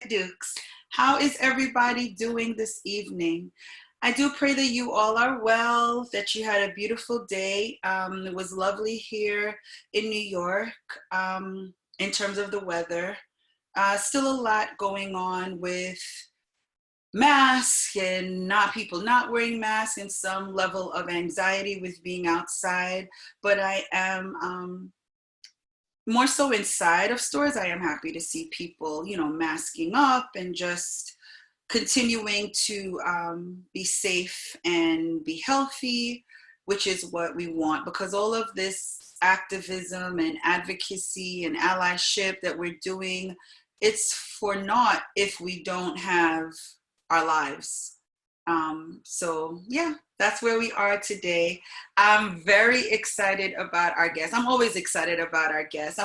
Dukes. How is everybody doing this evening? I do pray that you all are well, that you had a beautiful day. It was lovely here in New York in terms of the weather. Still a lot going on with masks and not people not wearing masks and some level of anxiety with being outside. But I am more so inside of stores. I am happy to see people, masking up and just continuing to be safe and be healthy, which is what we want, because all of this activism and advocacy and allyship that we're doing, it's for naught if we don't have our lives. So yeah, that's where we are today. I'm very excited about our guests. I'm always excited about our guests.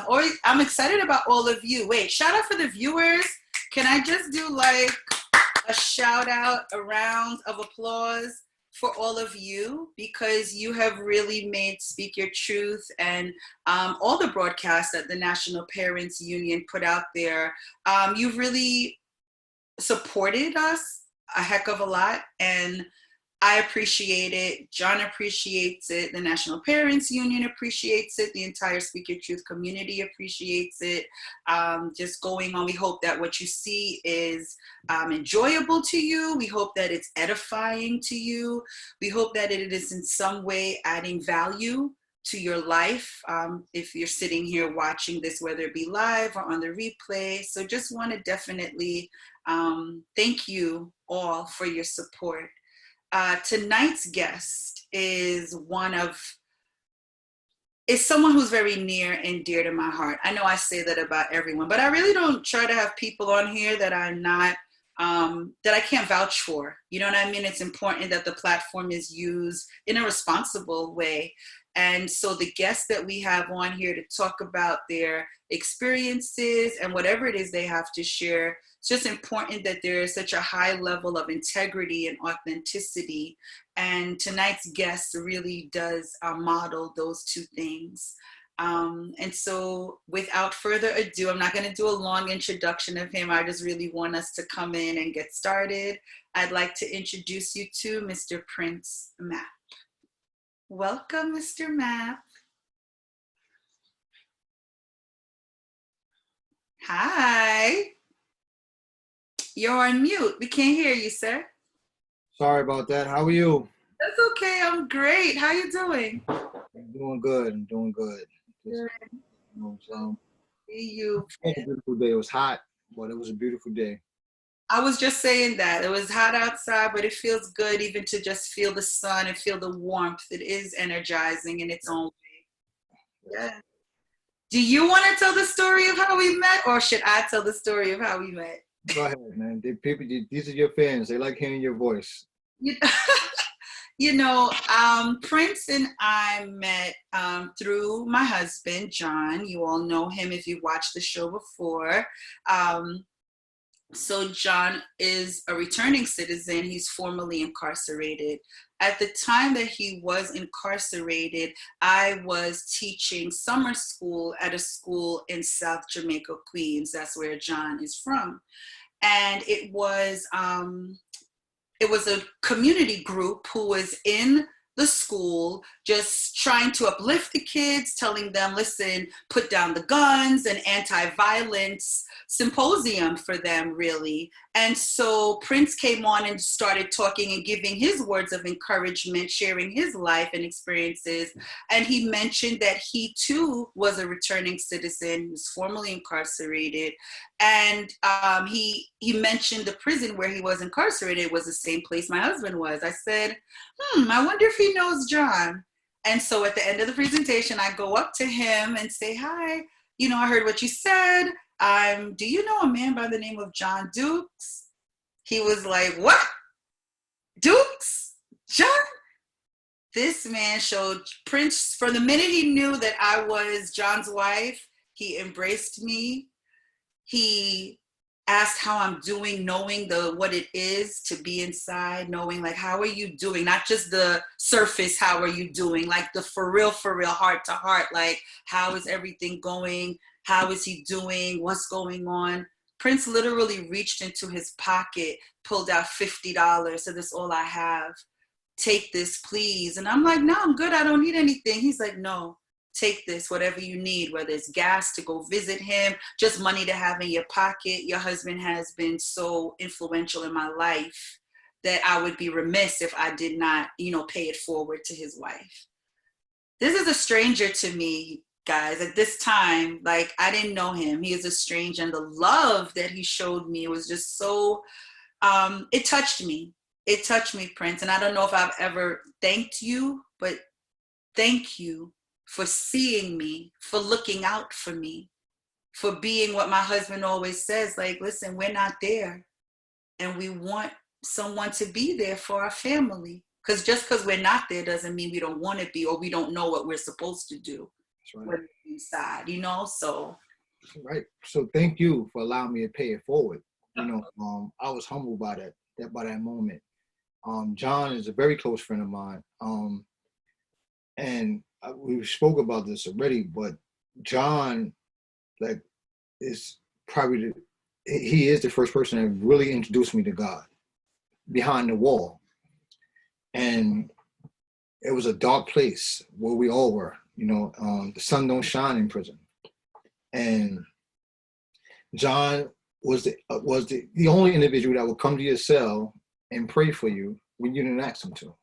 I'm excited about all of you. Wait, shout out for the viewers. Can I just do like a shout out, a round of applause for all of you, because you have really made Speak Your Truth and all the broadcasts that the National Parents Union put out there. You've really supported us a heck of a lot, and I appreciate it. John appreciates it. The National Parents Union appreciates it. The entire Speak Your Truth community appreciates it. Just going on, we hope that what you see is enjoyable to you. We hope that it's edifying to you. We hope that it is in some way adding value to your life, if you're sitting here watching this, whether it be live or on the replay. So just want to definitely thank you all for your support. Tonight's guest is someone who's very near and dear to my heart. I know I say that about everyone, but I really don't try to have people on here that I'm not, that I can't vouch for. You know what I mean? It's important that the platform is used in a responsible way. And so the guests that we have on here to talk about their experiences and whatever it is they have to share, it's just important that there is such a high level of integrity and authenticity. And tonight's guest really does model those two things. And so without further ado, I'm not going to do a long introduction of him. I just really want us to come in and get started. I'd like to introduce you to Mr. Prince Mapp. Welcome, Mr. Mapp. Hi. You're on mute. We can't hear you, sir. Sorry about that. How are you? That's okay. I'm great. How you doing? I'm doing good. I'm doing good. Good. See you. It was a beautiful day. It was hot, but it was a beautiful day. I was just saying that. It was hot outside, but it feels good even to just feel the sun and feel the warmth. It is energizing in its own way. Yeah. Do you want to tell the story of how we met, or should I tell the story of how we met? Go ahead, man. These are your fans. They like hearing your voice. Prince and I met through my husband, John. You all know him if you've watched the show before. So John is a returning citizen. He's formerly incarcerated. At the time that he was incarcerated, I was teaching summer school at a school in South Jamaica, Queens. That's where John is from. And it was a community group who was in the school just trying to uplift the kids, telling them, listen, put down the guns, an anti-violence symposium for them, really. And so Prince came on and started talking and giving his words of encouragement, sharing his life and experiences. And he mentioned that he too was a returning citizen, who was formerly incarcerated. And he mentioned the prison where he was incarcerated was the same place my husband was. I said, I wonder if he knows John. And so at the end of the presentation, I go up to him and say, hi, I heard what you said. Do you know a man by the name of John Dukes? He was like, what? Dukes? John? This man showed Prince, from the minute he knew that I was John's wife, he embraced me. He asked how I'm doing, knowing what it is to be inside, knowing like, how are you doing? Not just the surface, how are you doing? Like the for real, heart to heart, like how is everything going? How is he doing? What's going on? Prince literally reached into his pocket, pulled out $50, said, "This is all I have. Take this, please." And I'm like, "No, I'm good. I don't need anything." He's like, "No, take this, whatever you need, whether it's gas to go visit him, just money to have in your pocket. Your husband has been so influential in my life that I would be remiss if I did not, pay it forward to his wife." This is a stranger to me, guys. At this time, like, I didn't know him. He is a stranger, and the love that he showed me was just so, it touched me. It touched me, Prince. And I don't know if I've ever thanked you, but thank you for seeing me, for looking out for me, for being what my husband always says, like, listen, we're not there, and we want someone to be there for our family. Because just because we're not there doesn't mean we don't want to be, or we don't know what we're supposed to do. That's right. We're inside, so. Right. So thank you for allowing me to pay it forward. I was humbled by that moment. John is a very close friend of mine. And we spoke about this already, but John, like, is probably he is the first person that really introduced me to God behind the wall. And it was a dark place where we all were. The sun don't shine in prison. And John was the only individual that would come to your cell and pray for you when you didn't ask him to.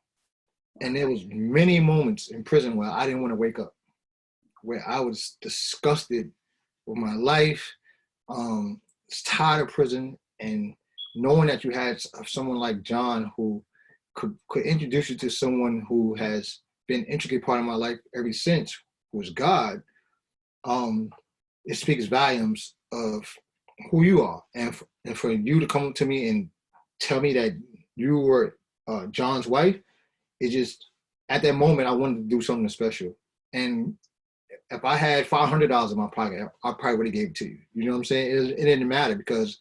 And there was many moments in prison where I didn't want to wake up, where I was disgusted with my life, was tired of prison, and knowing that you had someone like John who could introduce you to someone who has been an intricate part of my life ever since, who is God, it speaks volumes of who you are. And for you to come up to me and tell me that you were John's wife, it just, at that moment, I wanted to do something special. And if I had $500 in my pocket, I probably would have gave it to you. You know what I'm saying? It didn't matter because,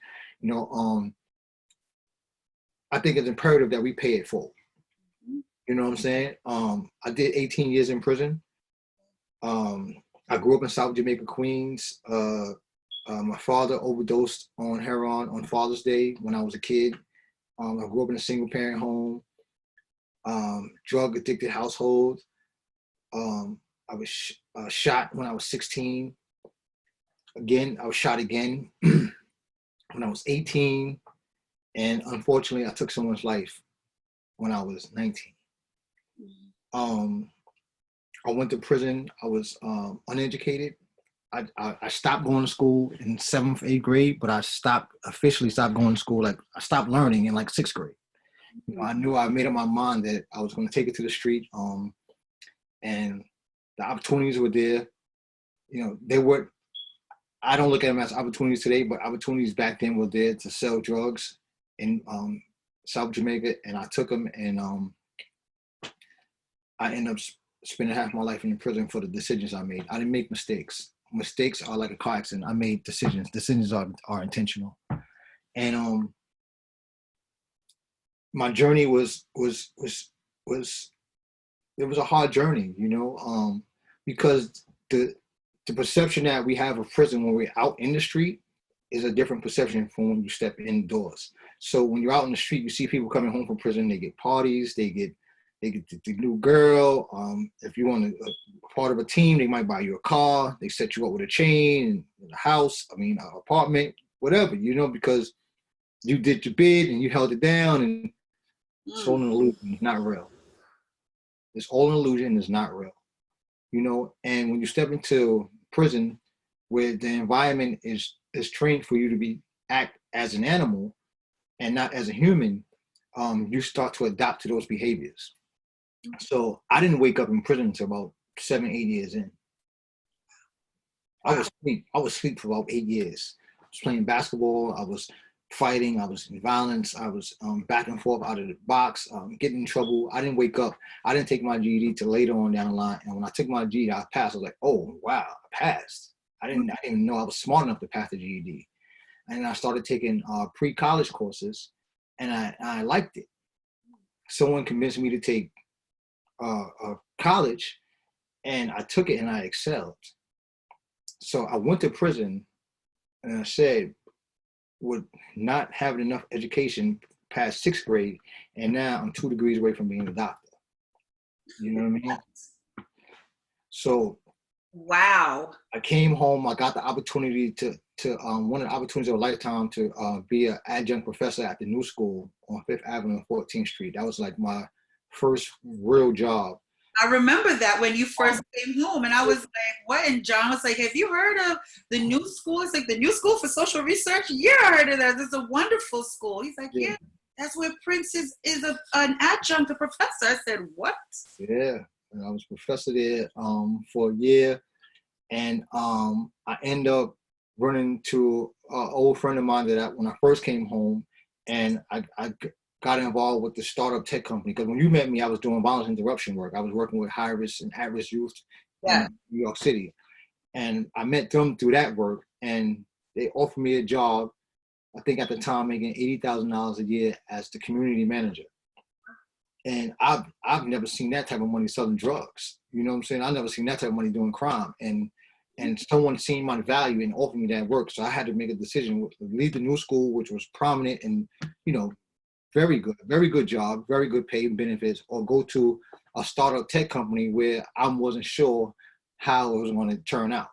I think it's imperative that we pay it full. You know what I'm saying? I did 18 years in prison. I grew up in South Jamaica, Queens. My father overdosed on heroin on Father's Day when I was a kid. I grew up in a single parent home, drug addicted household. I was shot when I was 16. Again, I was shot again when I was 18. And unfortunately, I took someone's life when I was 19. I went to prison. I was uneducated. I stopped going to school in 7th, 8th grade, but I officially stopped going to school. Like, I stopped learning in like 6th grade. I knew I made up my mind that I was going to take it to the street. And the opportunities were there. They were, I don't look at them as opportunities today, but opportunities back then were there to sell drugs in South Jamaica. And I took them, and I ended up spending half my life in prison for the decisions I made. I didn't make mistakes. Mistakes are like a car accident. I made decisions. Decisions are intentional. And my journey was it was a hard journey, because the perception that we have of prison when we're out in the street is a different perception from when you step indoors. So when you're out in the street, you see people coming home from prison. They get parties. They get the new girl. If you want a part of a team, they might buy you a car. They set you up with a chain, a house. An apartment, whatever. Because you did your bid and you held it down, and it's all an illusion. It's not real. It's all an illusion. It's not real. And when you step into prison, where the environment is trained for you to act as an animal and not as a human, you start to adapt to those behaviors. So I didn't wake up in prison until about 7, 8 years in. I was asleep for about 8 years. I was playing basketball. I was fighting. I was in violence. I was back and forth out of the box, getting in trouble. I didn't wake up. I didn't take my GED till later on down the line. And when I took my GED, I passed. I was like, oh, wow, I passed. I didn't even know I was smart enough to pass the GED. And I started taking pre-college courses, and I liked it. Someone convinced me to take college, and I took it and I excelled. So I went to prison, and I said, with not having enough education past sixth grade, and now I'm 2 degrees away from being a doctor. You know what I mean? So Wow. I came home. I got the opportunity to one of the opportunities of a lifetime to be an adjunct professor at the new school on Fifth Avenue and 14th Street. That was like my first real job. I remember that when you Um, first came home, and I was like, "What?" And John was like, "Have you heard of the new school?" It's like the new school for social research. Yeah, I heard of that. It's a wonderful school. He's like, yeah, "Yeah, that's where Prince is an adjunct, a professor." I said, "What?" yeah. And I was professor there for a year, and I end up running to an old friend of mine that when I first came home, and I got involved with the startup tech company. Because when you met me, I was doing violence interruption work. I was working with high risk and at risk youth in Yeah. New York City, and I met them through that work, and they offered me a job. I think at the time making $80,000 a year as the community manager. And I've never seen that type of money selling drugs. You know what I'm saying? I've never seen that type of money doing crime. And someone seen my value and offered me that work. So I had to make a decision to leave the new school, which was prominent and, you know, very good job, very good pay and benefits, or go to a startup tech company where I wasn't sure how it was going to turn out.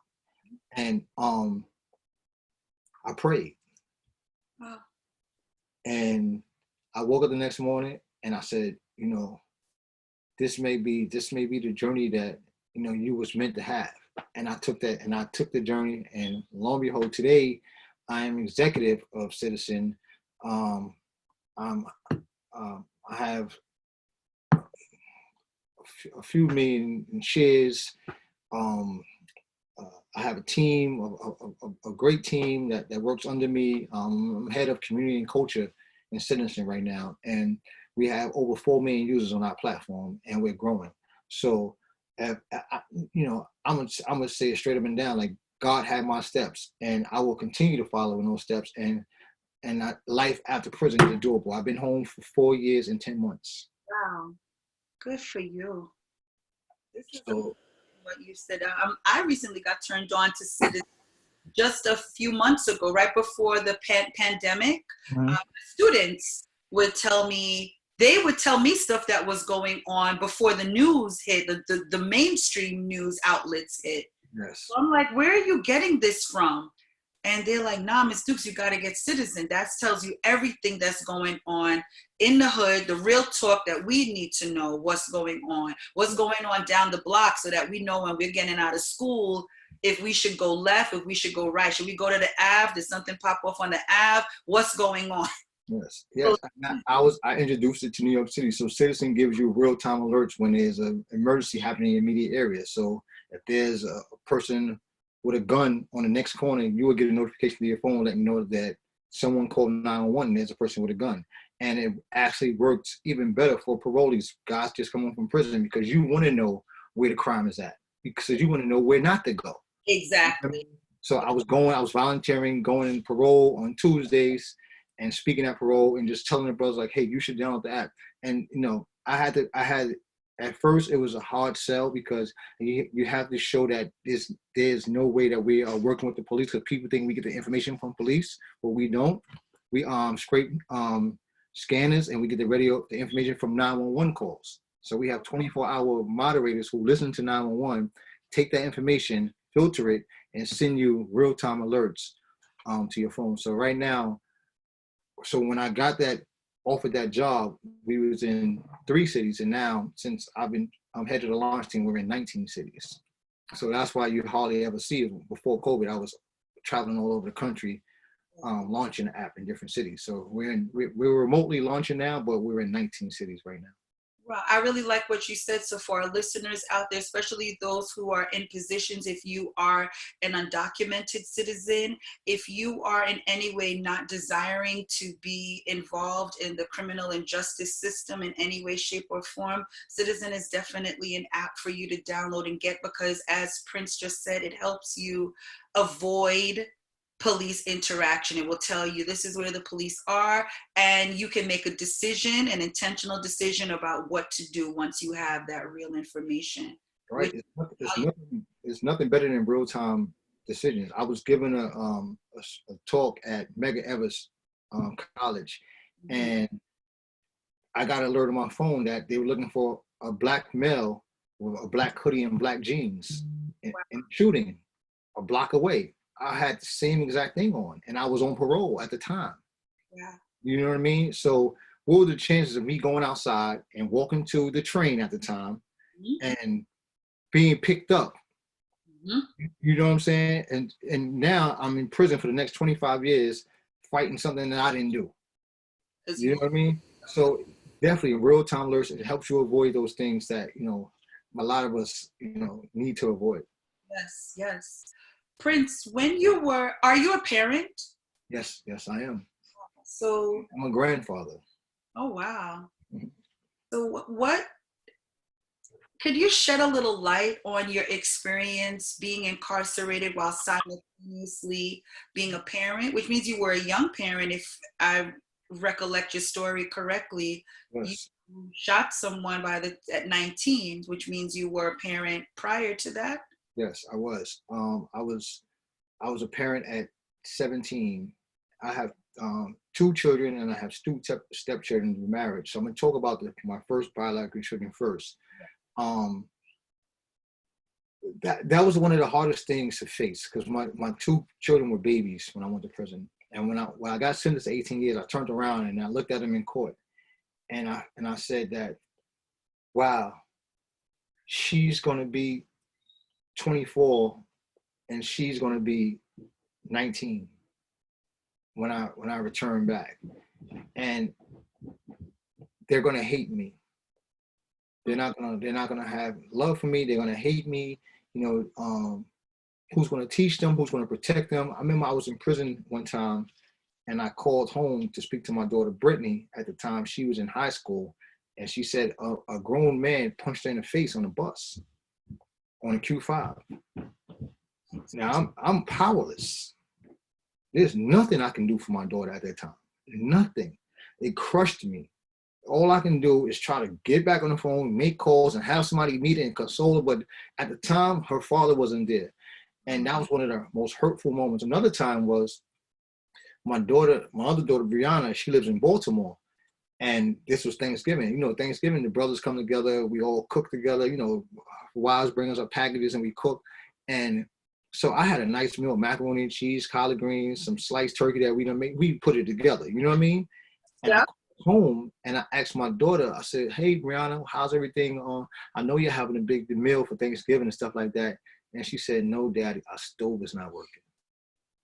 And I prayed. Oh, And I woke up the next morning and I said, you know, this may be the journey that you was meant to have. And I took that and I took the journey, and lo and behold, today I am executive of Citizen. Um, I'm, I have a few million in shares. Um, I have a team, a great team that works under me. I'm head of community and culture in Citizen right now, and we have over 4 million users on our platform, and we're growing. So, I'm gonna say it straight up and down, like God had my steps, and I will continue to follow in those steps. And life after prison is doable. I've been home for 4 years and 10 months. wow. Good for you. This is So what you said. I recently got turned on to Citizen just a few months ago, right before the pandemic. mhm. Students they would tell me stuff that was going on before the news hit, the mainstream news outlets hit. Yes, So I'm like, where are you getting this from? And they're like, nah, Miss Dukes, you got to get Citizen. That tells you everything that's going on in the hood, the real talk that we need to know, what's going on down the block, so that we know when we're getting out of school, if we should go left, if we should go right. Should we go to the Ave? Did something pop off on the Ave? What's going on? yes, yes. I introduced it to New York City. So Citizen gives you real time alerts when there's an emergency happening in the immediate area. So if there's a person with a gun on the next corner, you will get a notification to your phone letting you know that someone called 911 and there's a person with a gun. And it actually works even better for parolees, guys just come home from prison, because you want to know where the crime is at, because you want to know where not to go. Exactly. So I was volunteering, going in parole on Tuesdays and speaking at parole and just telling the brothers like, hey, you should download the app. And I had at first it was a hard sell, because you have to show that there's no way that we are working with the police, because people think we get the information from police, but we don't. We scrape scanners, and we get the information from 911 calls. So we have 24-hour moderators who listen to 911, take that information, filter it, and send you real-time alerts to your phone. So right now, so when I got that offered that job, we was in 3 cities, and now since I'm head of the launch team, we're in 19 cities. So that's why you hardly ever see it. Before COVID, I was traveling all over the country, launching the app in different cities. So we're remotely launching now, but we're in 19 cities right now. Well, I really like what you said. So for our listeners out there, especially those who are in positions, if you are an undocumented citizen, if you are in any way not desiring to be involved in the criminal and justice system in any way, shape, or form, Citizen is definitely an app for you to download and get, because as Prince just said, it helps you avoid police interaction. It will tell you this is where the police are, and you can make a decision, an intentional decision about what to do once you have that real information. Right? It's nothing better than real time decisions. I was given a talk at Mega Evers College, Mhm. and I got an alert on my phone that they were looking for a black male with a black hoodie and black jeans in shooting a block away. I had the same exact thing on, and I was on parole at the time. Yeah. You know what I mean? So, what were the chances of me going outside and walking to the train at the time Mhm. and being picked up? Mhm. You know what I'm saying? And now I'm in prison for the next 25 years fighting something that I didn't do. Because You you know what I mean? So definitely real time alerts, it helps you avoid those things that, a lot of us, need to avoid. yes, yes. Prince, are you a parent? Yes, yes, I am. So, I'm a grandfather. oh wow. Mhm. So, what could you shed a little light on your experience being incarcerated while simultaneously being a parent, which means you were a young parent, if I recollect your story correctly. You Yes, shot someone at 19, which means you were a parent prior to that. yes, I was. I was a parent at 17. I have two children and I have two stepchildren in marriage. So I'm gonna talk about my first biological children first. Um, that was one of the hardest things to face because my two children were babies when I went to prison. And when I got sentenced to 18 years, I turned around and I looked at them in court and I said that, wow, she's gonna be 24 and she's gonna be 19 when I return back. And they're gonna hate me. They're not gonna have love for me. They're gonna hate me. You who's gonna teach them? Who's gonna protect them? I remember I was in prison one time, and I called home to speak to my daughter Brittany. At the time, she was in high school, and she said a grown man punched her in the face on the bus on a Q5. Now I'm powerless. There's nothing I can do for my daughter at that time. Nothing. It crushed me. All I can do is try to get back on the phone, make calls, and have somebody meet her and console her. But at the time, her father wasn't there. And that was one of the most hurtful moments. Another time was my other daughter, Brianna, she lives in Baltimore. And this was Thanksgiving. Thanksgiving, the brothers come together, we all cook together, wives bring us up packages and we cook. And so I had a nice meal, macaroni and cheese, collard greens, some sliced turkey that we done make. We put it together, you know what I mean? And I Yeah. called home and I asked my daughter, I said, hey, Brianna, how's everything? I know you're having a big meal for Thanksgiving and stuff like that. And she said, no, Daddy, our stove is not working.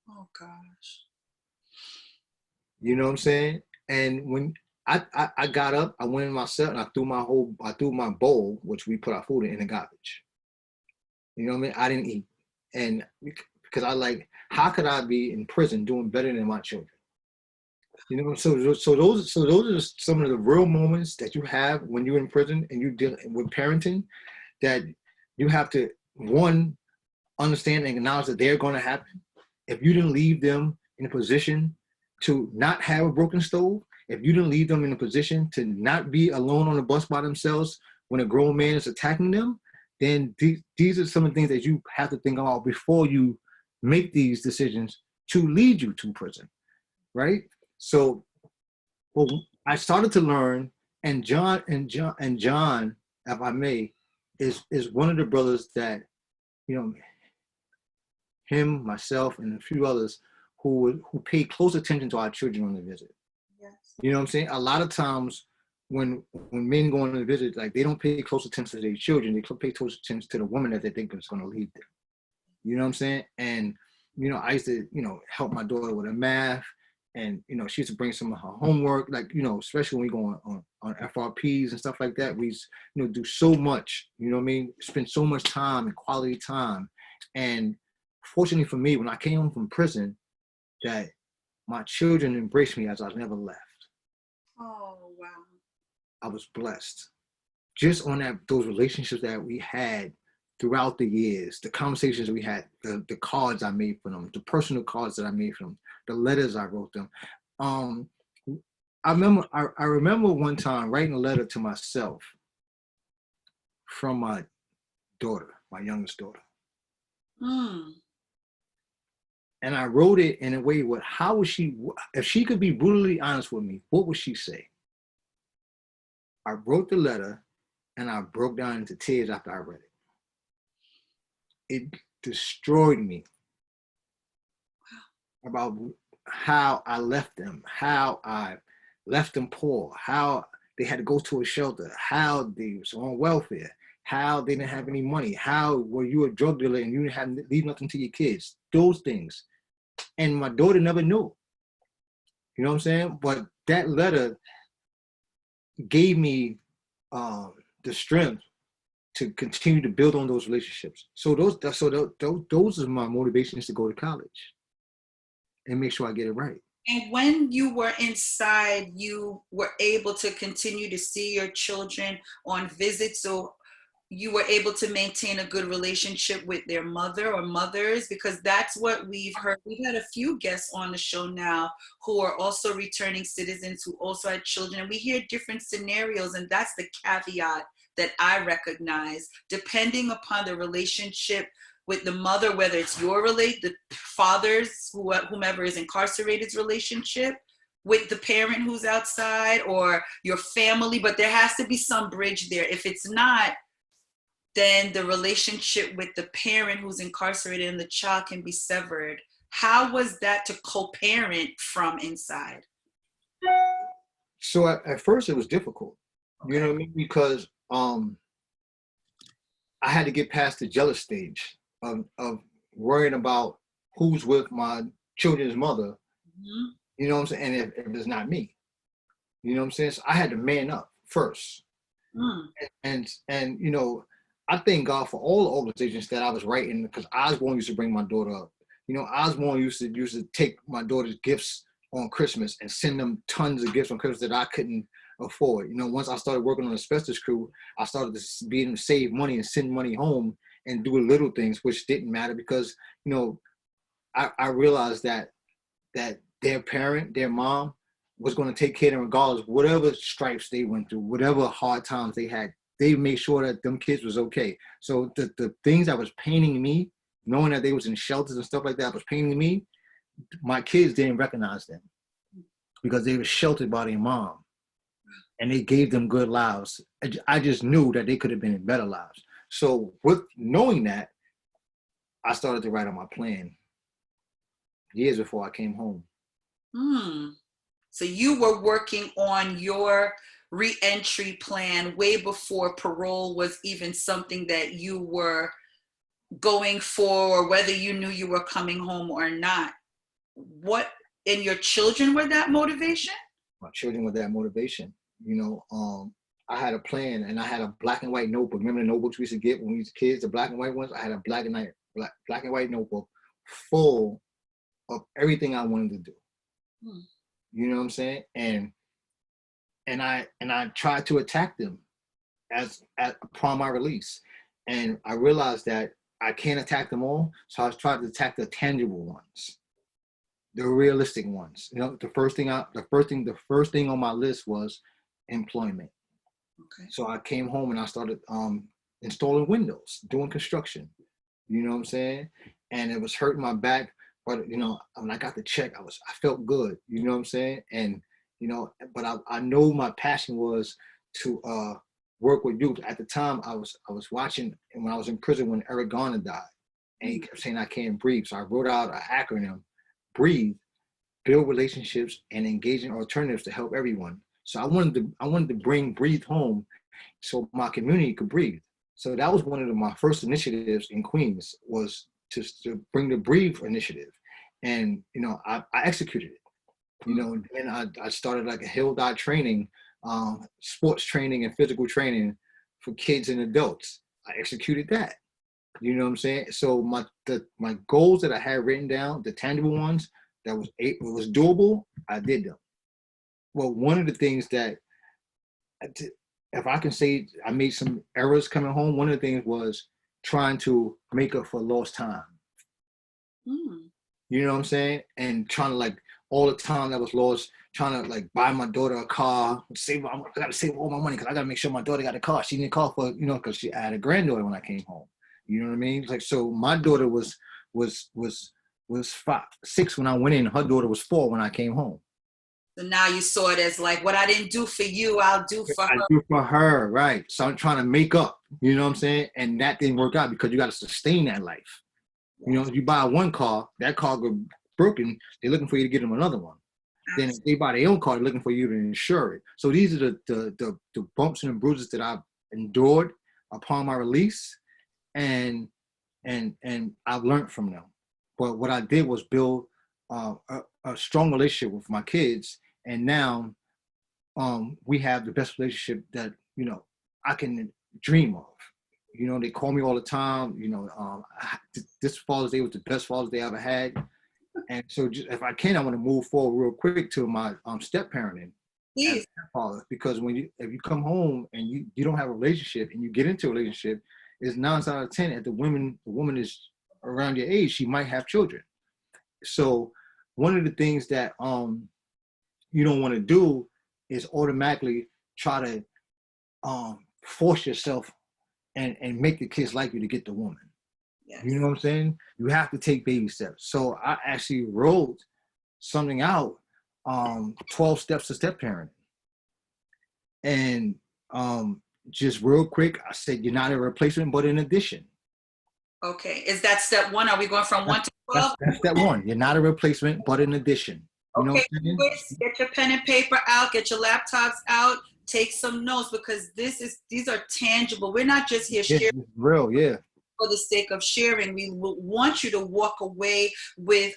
Oh gosh. You know what I'm saying? And when I got up, I went in my cell and I threw my bowl, which we put our food in the garbage. You know what I mean? I didn't eat. And because how could I be in prison doing better than my children? So those are some of the real moments that you have when you're in prison and you deal with parenting, that you have to, one, understand and acknowledge that they're going to happen. If you didn't leave them in a position to not have a broken stove, if you didn't leave them in a position to not be alone on the bus by themselves when a grown man is attacking them, then these are some of the things that you have to think about before you make these decisions to lead you to prison, right? So, well, I started to learn, and John, if I may, is one of the brothers that, you know him, myself, and a few others who pay close attention to our children on the visit. Yes. You know what I'm saying? A lot of times when men go on a visit, like, they don't pay close attention to their children, they pay close attention to the woman that they think is going to lead them. You know what I'm saying? And I used to help my daughter with her math, and she used to bring some of her homework, like, especially when we go on FRPs and stuff like that. We do so much. You know what I mean? Spend so much time and quality time. And fortunately for me, when I came home from prison, that my children embraced me as I never left. Oh wow. I was blessed just on those relationships that we had throughout the years, the conversations we had, the cards I made for them, the personal cards that I made for them, the letters I wrote them. Um, I remember one time writing a letter to myself from my daughter, my youngest daughter. Mm. And I wrote it in a way where how would she, if she could be brutally honest with me, what would she say? I wrote the letter and I broke down into tears after I read it. It destroyed me about how I left them, how I left them poor, how they had to go to a shelter, how they was on welfare, how they didn't have any money, how were you a drug dealer and you didn't have leave nothing to your kids, those things. And my daughter never knew. You know what I'm saying? But that letter gave me the strength to continue to build on those relationships. So those are my motivations to go to college and make sure I get it right. And when you were inside, you were able to continue to see your children on visits. So you were able to maintain a good relationship with their mother or mothers, because that's what we've heard. We've had a few guests on the show now who are also returning citizens who also had children. And we hear different scenarios, and that's the caveat that I recognize. Depending upon the relationship with the mother, whether it's the father's, whomever is incarcerated's relationship with the parent who's outside, or your family, but there has to be some bridge there. If it's not, then the relationship with the parent who's incarcerated and the child can be severed. How was that to co-parent from inside? So at first it was difficult, you know what I mean? Because I had to get past the jealous stage of worrying about who's with my children's mother, you know what I'm saying? And if it's not me, you know what I'm saying? So I had to man up first. And you know, I thank God for all the organizations that I was writing, because Osborne used to bring my daughter up. You know, Osborne used to take my daughter's gifts on Christmas and send them tons of gifts on Christmas that I couldn't afford. You know, once I started working on the asbestos crew, I started to be able to save money and send money home and do little things, which didn't matter because, you know, I realized that their parent, their mom, was going to take care of them regardless, whatever stripes they went through, whatever hard times they had. They made sure that them kids was okay. So the things that was paining me, knowing that they was in shelters and stuff like that, was paining me. My kids didn't recognize them because they were sheltered by their mom, and they gave them good lives. I just knew that they could have been in better lives. So with knowing that, I started to write on my plan years before I came home. So you were working on your re-entry plan way before parole was even something that you were going for, or whether you knew you were coming home or not. What, and your children were that motivation? My children were that motivation. You know, I had a plan, and I had a black and white notebook. Remember the notebooks we used to get when we was kids, the black and white ones? I had a black and white notebook full of everything I wanted to do. You know what I'm saying? And I tried to attack them upon my release. And I realized that I can't attack them all. So I was trying to attack the tangible ones, the realistic ones. You know, the first thing on my list was employment. Okay. So I came home and I started installing windows, doing construction. You know what I'm saying? And it was hurting my back, but you know, when I got the check, I felt good. You know what I'm saying? And you know, but I know my passion was to work with youth. At the time, I was watching, and when I was in prison when Eric Garner died, and he kept saying I can't breathe. So I wrote out an acronym: breathe, build relationships, and engage in alternatives to help everyone. So I wanted to bring breathe home, so my community could breathe. So that was one of my first initiatives in Queens, was to bring the breathe initiative, and you know I executed it. You know, and then I started like a Hill Dot training, sports training and physical training for kids and adults. I executed that. You know what I'm saying? So my goals that I had written down, the tangible ones that was doable, I did them. Well, one of the things that, if I can say I made some errors coming home, one of the things was trying to make up for lost time. You know what I'm saying? And trying to, like, all the time that was lost, trying to like buy my daughter a car, I gotta save all my money because I gotta make sure my daughter got a car. She didn't call for, you know, because I had a granddaughter when I came home. You know what I mean? Like, so my daughter was was 6 when I went in. Her daughter was 4 when I came home. So now you saw it as like, what I didn't do for you, I'll do for I her. do for her, right? So I'm trying to make up. You know what I'm saying? And that didn't work out because you got to sustain that life. You know, if you buy one car, that car go broken, they're looking for you to get them another one. Then if they buy their own car, they're looking for you to insure it. So these are the bumps and the bruises that I've endured upon my release, and I've learned from them. But what I did was build a strong relationship with my kids, and now we have the best relationship that I can dream of. They call me all the time. This Father's Day was the best Father's Day I ever had. And so if I can, I want to move forward real quick to my step parenting as father, because if you come home and you don't have a relationship and you get into a relationship, it's 9 out of 10 if the woman is around your age, she might have children. So one of the things that you don't want to do is automatically try to force yourself and make the kids like you to get the woman. Yes. You know what I'm saying? You have to take baby steps. So I actually wrote something out, 12 steps to step parenting. And just real quick, I said, you're not a replacement, but an addition. Okay. Is that step 1? Are we going from 1 to 12? That's step 1. You're not a replacement, but an addition. You know what I'm saying? Get your pen and paper out, get your laptops out, take some notes, because these are tangible. We're not just here sharing. It's real, yeah. For the sake of sharing. We want you to walk away with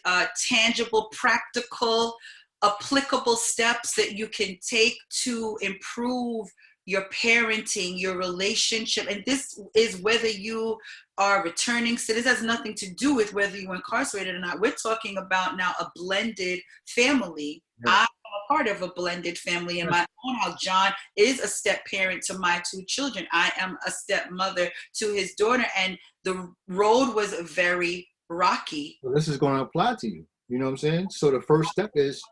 tangible, practical, applicable steps that you can take to improve your parenting, your relationship. And this is whether you are returning. So this has nothing to do with whether you're incarcerated or not. We're talking about now a blended family. Yeah. I'm a part of a blended family in my own house. John is a step parent to my 2 children. I am a stepmother to his daughter. And the road was very rocky. Well, this is going to apply to you. You know what I'm saying? So the first step is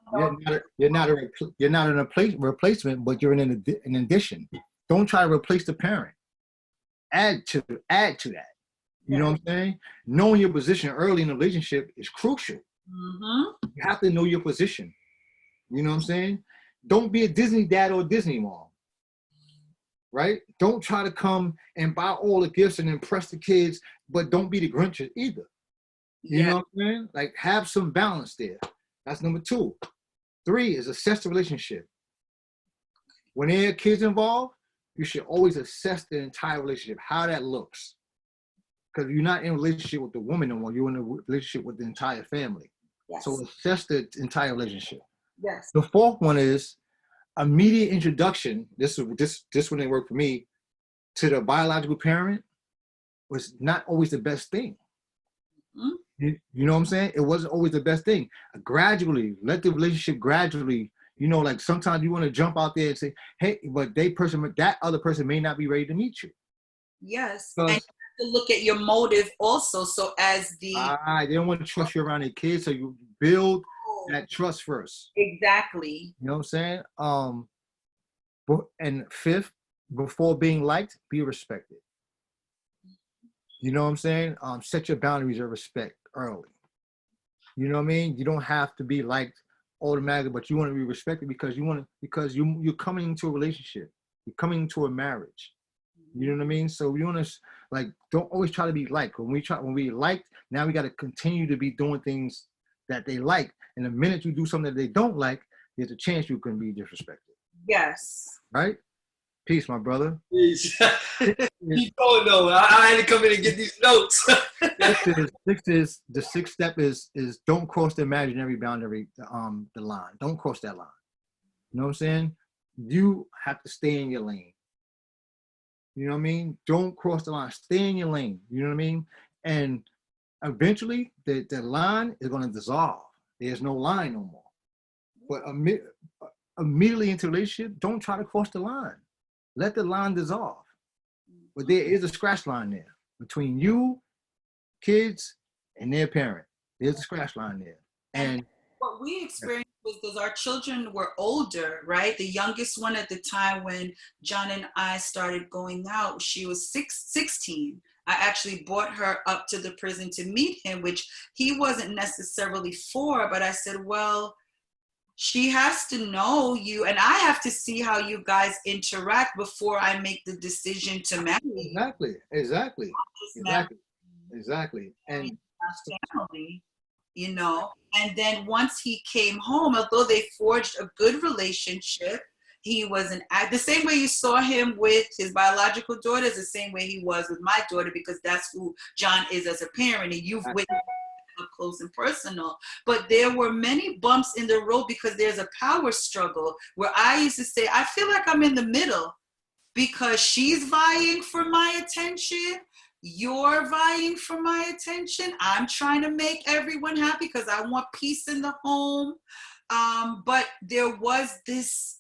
you're not a replacement, but you're an addition. Don't try to replace the parent. Add to that. You know what I'm saying? Knowing your position early in a relationship is crucial. Mm-hmm. You have to know your position. You know what I'm saying? Don't be a Disney dad or a Disney mom. Right? Don't try to come and buy all the gifts and impress the kids, but don't be the Grinch either. You know what I'm saying? Like, have some balance there. That's number 2. 3 is assess the relationship. When there are kids involved, you should always assess the entire relationship, how that looks. Because you're not in a relationship with the woman no more. You're in a relationship with the entire family. Yes. So assess the entire relationship. Yes. The 4th one is immediate introduction. This one didn't work for me. To the biological parent was not always the best thing. Mm-hmm. You know what I'm saying? It wasn't always the best thing. Gradually, let the relationship gradually, like sometimes you want to jump out there and say, hey, but that other person may not be ready to meet you. Yes. And you have to look at your motive also. So as they don't want to trust you around their kids, so you build that trust first. Exactly. You know what I'm saying? And 5th, before being liked, be respected. You know what I'm saying? Set your boundaries of respect early. You know what I mean? You don't have to be liked automatically, but you want to be respected because you're coming into a relationship. You're coming into a marriage. You know what I mean? So you want to don't always try to be liked. When we liked, now we got to continue to be doing things that they like. And the minute you do something that they don't like, there's a chance you can be disrespected. Yes. Right? Peace, my brother. Peace. Keep going though. I had to come in and get these notes. The 6th step is don't cross the imaginary boundary, the line. Don't cross that line. You know what I'm saying? You have to stay in your lane. You know what I mean? Don't cross the line. Stay in your lane. You know what I mean? And eventually, the line is going to dissolve. There's no line no more. But immediately into a relationship, don't try to cross the line. Let the line dissolve. But there is a scratch line there between you, kids, and their parent. There's a scratch line there. And what we experienced was because our children were older, right? The youngest one at the time when John and I started going out, she was 16. I actually brought her up to the prison to meet him, which he wasn't necessarily for, but I said, well, she has to know you, and I have to see how you guys interact before I make the decision to marry you. Exactly. And Family, you know. And then once he came home, although they forged a good relationship, he was the same way you saw him with his biological daughter is the same way he was with my daughter, because that's who John is as a parent, and you've witnessed up close and personal. But there were many bumps in the road because there's a power struggle where I used to say, I feel like I'm in the middle because she's vying for my attention. You're vying for my attention. I'm trying to make everyone happy because I want peace in the home. But there was this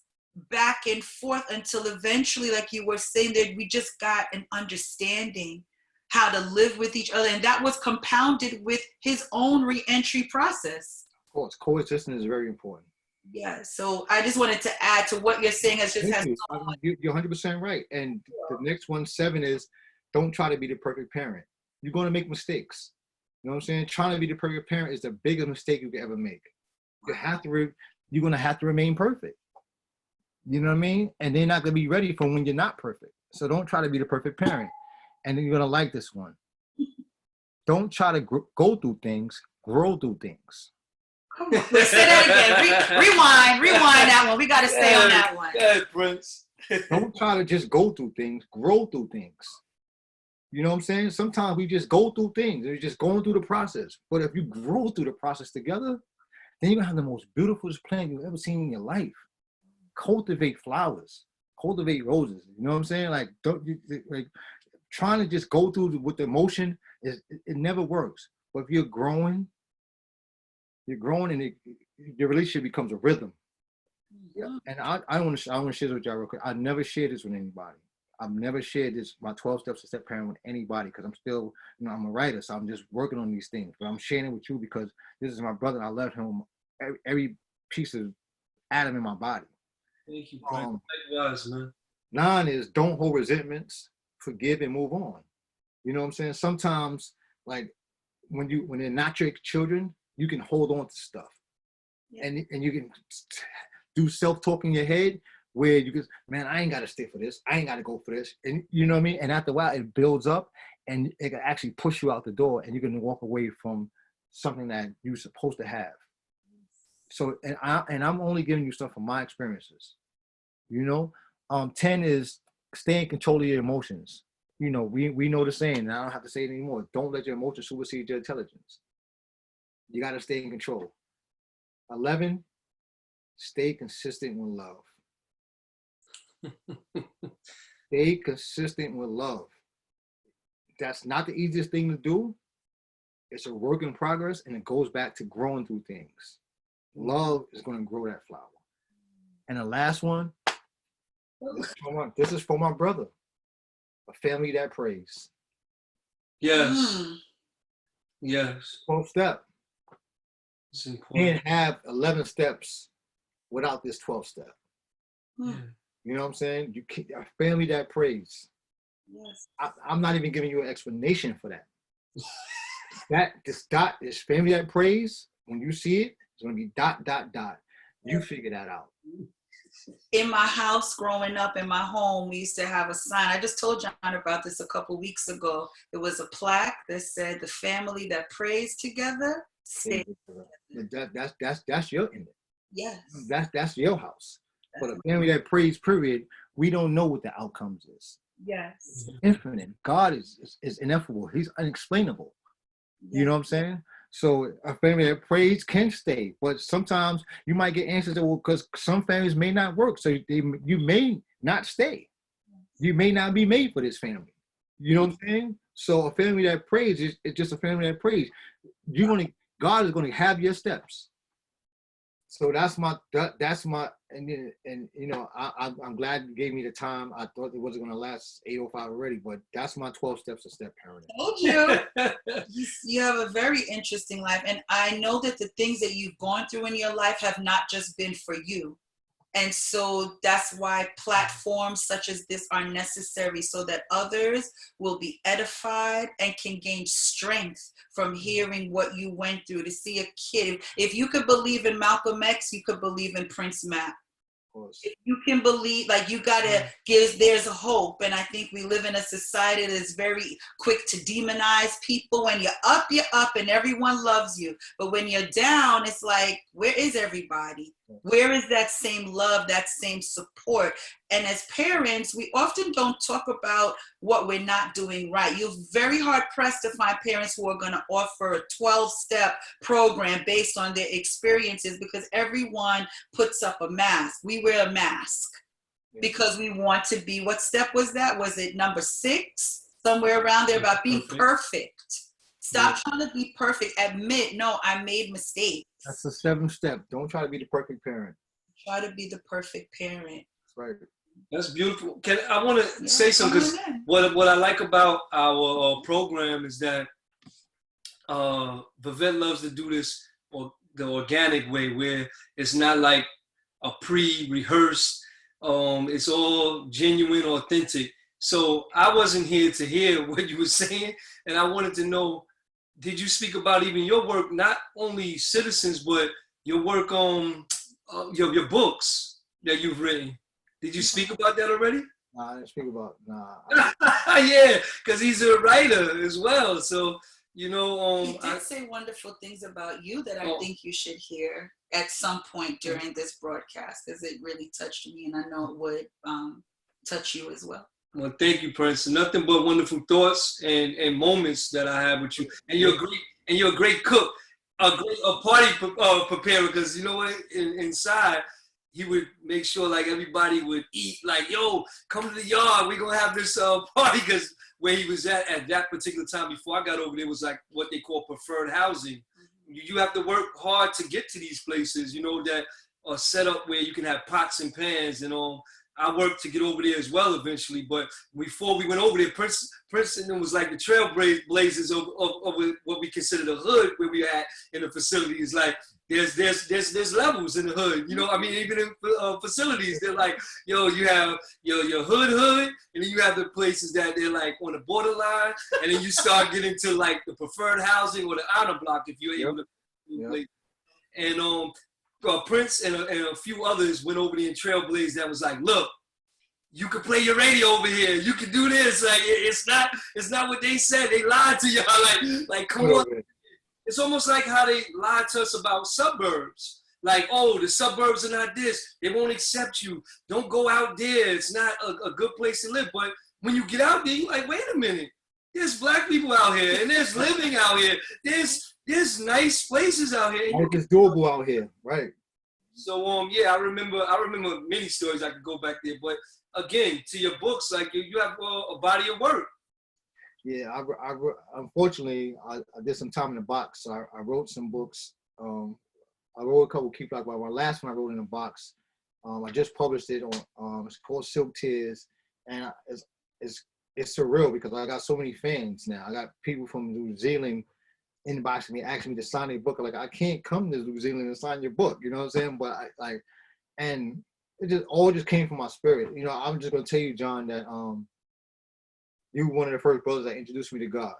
back and forth until eventually, like you were saying, that we just got an understanding how to live with each other. And that was compounded with his own re-entry process. Of course, coexistence is very important. Yeah, so I just wanted to add to what you're saying. You're 100% right. And the next one, 7, is don't try to be the perfect parent. You're going to make mistakes. You know what I'm saying? Trying to be the perfect parent is the biggest mistake you could ever make. You're going to have to remain perfect. You know what I mean? And they're not going to be ready for when you're not perfect. So don't try to be the perfect parent. And then you're going to like this one. Don't try to go through things, grow through things. Come on. Say that again. Rewind that one. We got to stay on that one. Yeah, Prince. Don't try to just go through things, grow through things. You know what I'm saying? Sometimes we just go through things. We're just going through the process. But if you grow through the process together, then you're going to have the most beautiful plant you've ever seen in your life. Cultivate flowers. Cultivate roses. You know what I'm saying? Like, trying to just go through with the emotion, it never works. But if you're growing and your relationship becomes a rhythm. Yeah. And I want to share this with y'all real quick. I never shared this with anybody. I've never shared my 12 steps to step parent with anybody because I'm still, I'm a writer, so I'm just working on these things. But I'm sharing it with you because this is my brother. And I love him every piece of atom in my body. Thank you, Prince. Likewise, man. 9 is don't hold resentments, forgive and move on. You know what I'm saying? Sometimes, like when they're not your children, you can hold on to stuff, and you can do self-talk in your head where you can, man, I ain't got to stay for this. I ain't got to go for this. And you know what I mean? And after a while, it builds up and it can actually push you out the door and you can walk away from something that you're supposed to have. So, and I'm only giving you stuff from my experiences, 10 is stay in control of your emotions. We know the saying, and I don't have to say it anymore. Don't let your emotions supersede your intelligence. You got to stay in control. 11, stay consistent with love. Stay consistent with love. That's not the easiest thing to do. It's a work in progress, and it goes back to growing through things. Love is going to grow that flower. And the last one, this is for my brother. A family that prays. Yes. Yes. 12th step. It's important. Can't have 11 steps without this 12th step. Yeah. You know what I'm saying? You can't, a family that prays. Yes. I'm not even giving you an explanation for that. This dot is family that prays. When you see it, it's going to be ... You figure that out. In my house growing up, in my home, we used to have a sign. I just told John about this a couple weeks ago. It was a plaque that said, "The family that prays together stays together." That's your image. Yes. That's your house. But a family that prays, period, we don't know what the outcomes is. Yes. It's infinite. God is ineffable. He's unexplainable. Yes. You know what I'm saying? So a family that prays can stay, but sometimes you might get answers that because some families may not work. So you may not stay. You may not be made for this family. You know what I'm saying? So a family that prays is just a family that prays. God is going to have your steps. So that's my I'm glad you gave me the time. I thought it wasn't going to last 8:05 already, but that's my 12 steps to step parenting. Told you. You have a very interesting life, and I know that the things that you've gone through in your life have not just been for you. And so that's why platforms such as this are necessary, so that others will be edified and can gain strength from hearing what you went through. To see a kid, if you could believe in Malcolm X, you could believe in Prince Matt. If you can believe, like, you gotta give, there's a hope. And I think we live in a society that's very quick to demonize people. When you're up and everyone loves you. But when you're down, it's like, where is everybody? Where is that same love, that same support? And as parents, we often don't talk about what we're not doing right. You're very hard pressed to find parents who are going to offer a 12-step program based on their experiences, because everyone puts up a mask. We wear a mask because we want to be, what step was that? Was it number 6? Somewhere around there, about being perfect. Stop trying to be perfect. Admit, no, I made mistakes. That's the 7th step. Don't try to be the perfect parent. Try to be the perfect parent. That's right. That's beautiful. I want to say something, because what I like about our program is that Vivett loves to do this the organic way, where it's not like a pre-rehearsed. It's all genuine, authentic. So I wasn't here to hear what you were saying, and I wanted to know, did you speak about even your work, not only Citizens, but your work on your books that you've written? Did you speak about that already? Nah, I didn't speak about, Yeah, because he's a writer as well. So, you know, he did say wonderful things about you that I think you should hear at some point during this broadcast, because it really touched me, and I know it would touch you as well. Well, thank you, Prince. Nothing but wonderful thoughts and moments that I have with you. And you're a great cook, a party preparer, because you know what, inside, he would make sure like everybody would eat, like, yo, come to the yard, we're gonna have this party, because where he was at that particular time before I got over there was like what they call preferred housing. You have to work hard to get to these places, you know, that are set up where you can have pots and pans and all. I worked to get over there as well eventually, but before we went over there, Princeton was like the trailblazers of what we consider the hood where we at in the facilities. Like there's levels in the hood, you know. I mean, even in facilities, they're like, yo, you have your hood, and then you have the places that they're like on the borderline, and then you start getting to like the preferred housing or the honor block if you're able to. And Prince and a few others went over there and trailblazed that was like, look, you can play your radio over here. You can do this. Like it's not what they said. They lied to y'all. Like come on. It's almost like how they lied to us about suburbs. Like, oh, the suburbs are not this. They won't accept you. Don't go out there. It's not a good place to live. But when you get out there, you're like, wait a minute. There's black people out here, and there's living out here. There's nice places out here. It's doable out here, right? So yeah, I remember many stories. I could go back there, but again, to your books, like you have a body of work. Yeah, I unfortunately I did some time in the box. So I wrote some books. I wrote a couple Keep Black. My last one I wrote in a box. I just published it on. It's called Silk Tears, and it's surreal because I got so many fans now. I got people from New Zealand inboxing me, asking me to sign their book. Like, I can't come to New Zealand and sign your book, you know what I'm saying? But and it just all came from my spirit. You know, I'm just gonna tell you, John, that you were one of the first brothers that introduced me to God.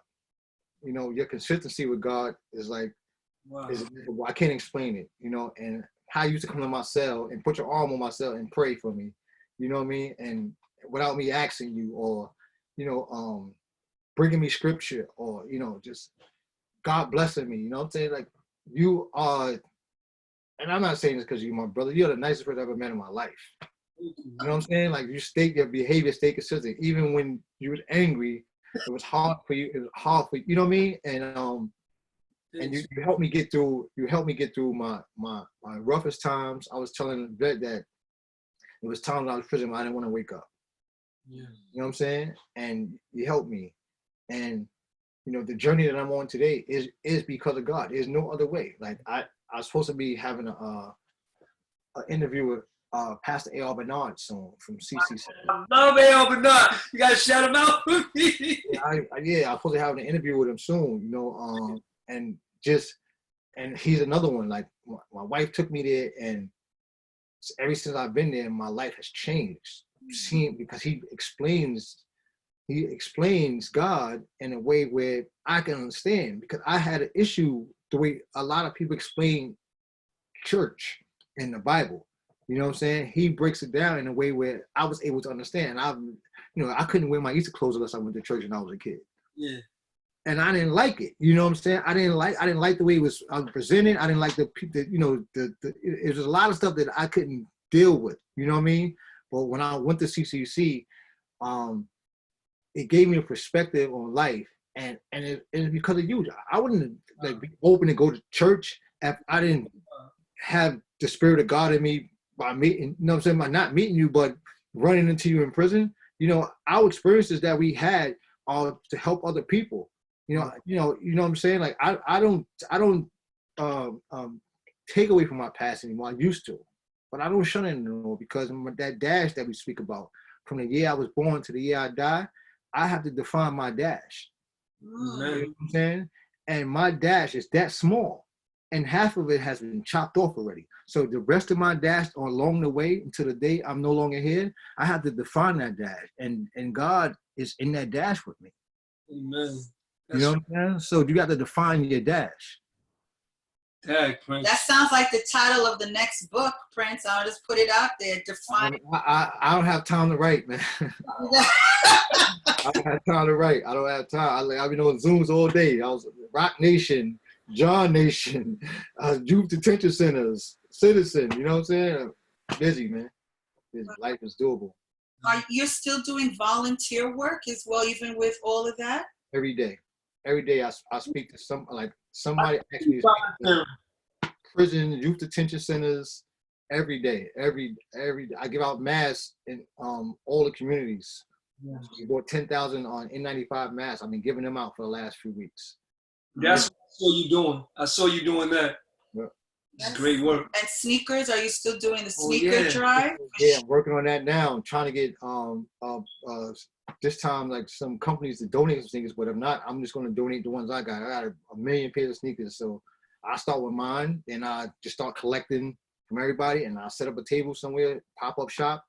You know, your consistency with God is like, wow. I can't explain it, you know, and how you used to come to my cell and put your arm on my cell and pray for me, you know what I mean? And without me asking you, or, you know, bringing me scripture, or, you know, just God blessing me, you know what I'm saying? Like, you are, and I'm not saying this because you're my brother, you're the nicest person I've ever met in my life. You know what I'm saying? Like, your behavior stayed consistent. Even when you was angry, it was hard for you, you know what I mean? And you helped me get through, my roughest times. I was telling the vet that it was times I was in prison where I didn't want to wake up. Yeah. You know what I'm saying? And you helped me. And you know, the journey that I'm on today is because of God. There's no other way. Like, I was supposed to be having an interview with Pastor A.R. Bernard soon from CC. I love A.R. Bernard. You gotta shout him out for me. Yeah, I was supposed to have an interview with him soon. You know, and he's another one. Like, my wife took me there, and ever since I've been there, my life has changed. Seeing because he explains God in a way where I can understand, because I had an issue the way a lot of people explain church in the Bible. You know what I'm saying? He breaks it down in a way where I was able to understand. I couldn't wear my Easter clothes unless I went to church when I was a kid. Yeah. And I didn't like it. You know what I'm saying? I didn't like the way it was presented. I didn't like it was a lot of stuff that I couldn't deal with. You know what I mean? But when I went to CCC, it gave me a perspective on life, and it's because of you. I wouldn't be open to go to church if I didn't have the Spirit of God in me by meeting. You know what I'm saying? By not meeting you, but running into you in prison. Our experiences that we had are to help other people. You know what I'm saying? Like I don't take away from my past anymore. I used to, but I don't shun it anymore, because that dash that we speak about, from the year I was born to the year I die, I have to define my dash. You know what I'm saying? And my dash is that small, and half of it has been chopped off already. So the rest of my dash along the way until the day I'm no longer here, I have to define that dash, and God is in that dash with me. Amen. You know what I'm saying? So you got to define your dash. That sounds like the title of the next book, Prince. I'll just put it out there. Define. I don't have time to write, man. I don't have time to write. I don't have time. I've been on Zooms all day. I was Rock Nation, John Nation, youth detention centers, Citizen. You know what I'm saying? Busy, man. Busy. Life is doable. Are you still doing volunteer work as well, even with all of that? Every day. Every day I speak to somebody asked me to speak to prison, youth detention centers, every day. Every I give out masks in all the communities. Yeah. So we bought 10,000 on N95 masks. I've been giving them out for the last few weeks. That's what I saw you doing. I saw you doing that. Yeah. It's great work. And sneakers, are you still doing the sneaker drive? Yeah, I'm working on that now. I'm trying to get this time like some companies to donate some sneakers, but if not, I'm just going to donate the ones I got. I got a million pairs of sneakers, so I start with mine, and I just start collecting from everybody, and I'll set up a table somewhere, pop-up shop,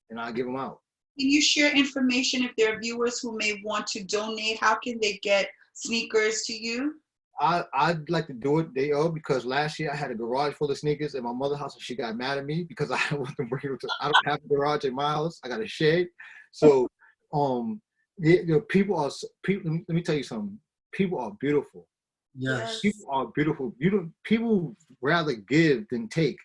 and I'll give them out. Can you share information if there are viewers who may want to donate? How can they get sneakers to you? I'd like to do it day of, because last year I had a garage full of sneakers at my mother's house, and she got mad at me because I don't have a garage at my house. I got a shed. So people. Let me tell you something. People are beautiful. Yes. People are beautiful. People rather give than take.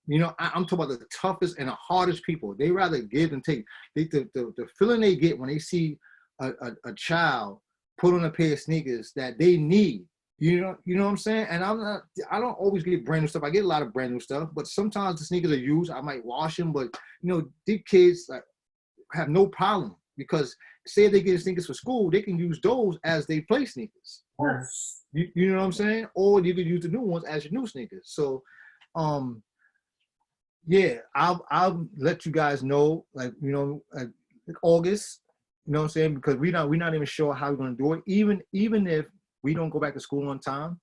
I'm talking about the toughest and the hardest people. They rather give than take. The feeling they get when they see a child put on a pair of sneakers that they need. You know what I'm saying? And I don't always get brand new stuff. I get a lot of brand new stuff, but sometimes the sneakers are used. I might wash them, but these kids have no problem, because say they get sneakers for school, they can use those as they play sneakers. Yes. You know what I'm saying? Or you could use the new ones as your new sneakers. So, yeah, I'll let you guys know, August. You know what I'm saying? Because we're not even sure how we're gonna do it. Even if we don't go back to school on time,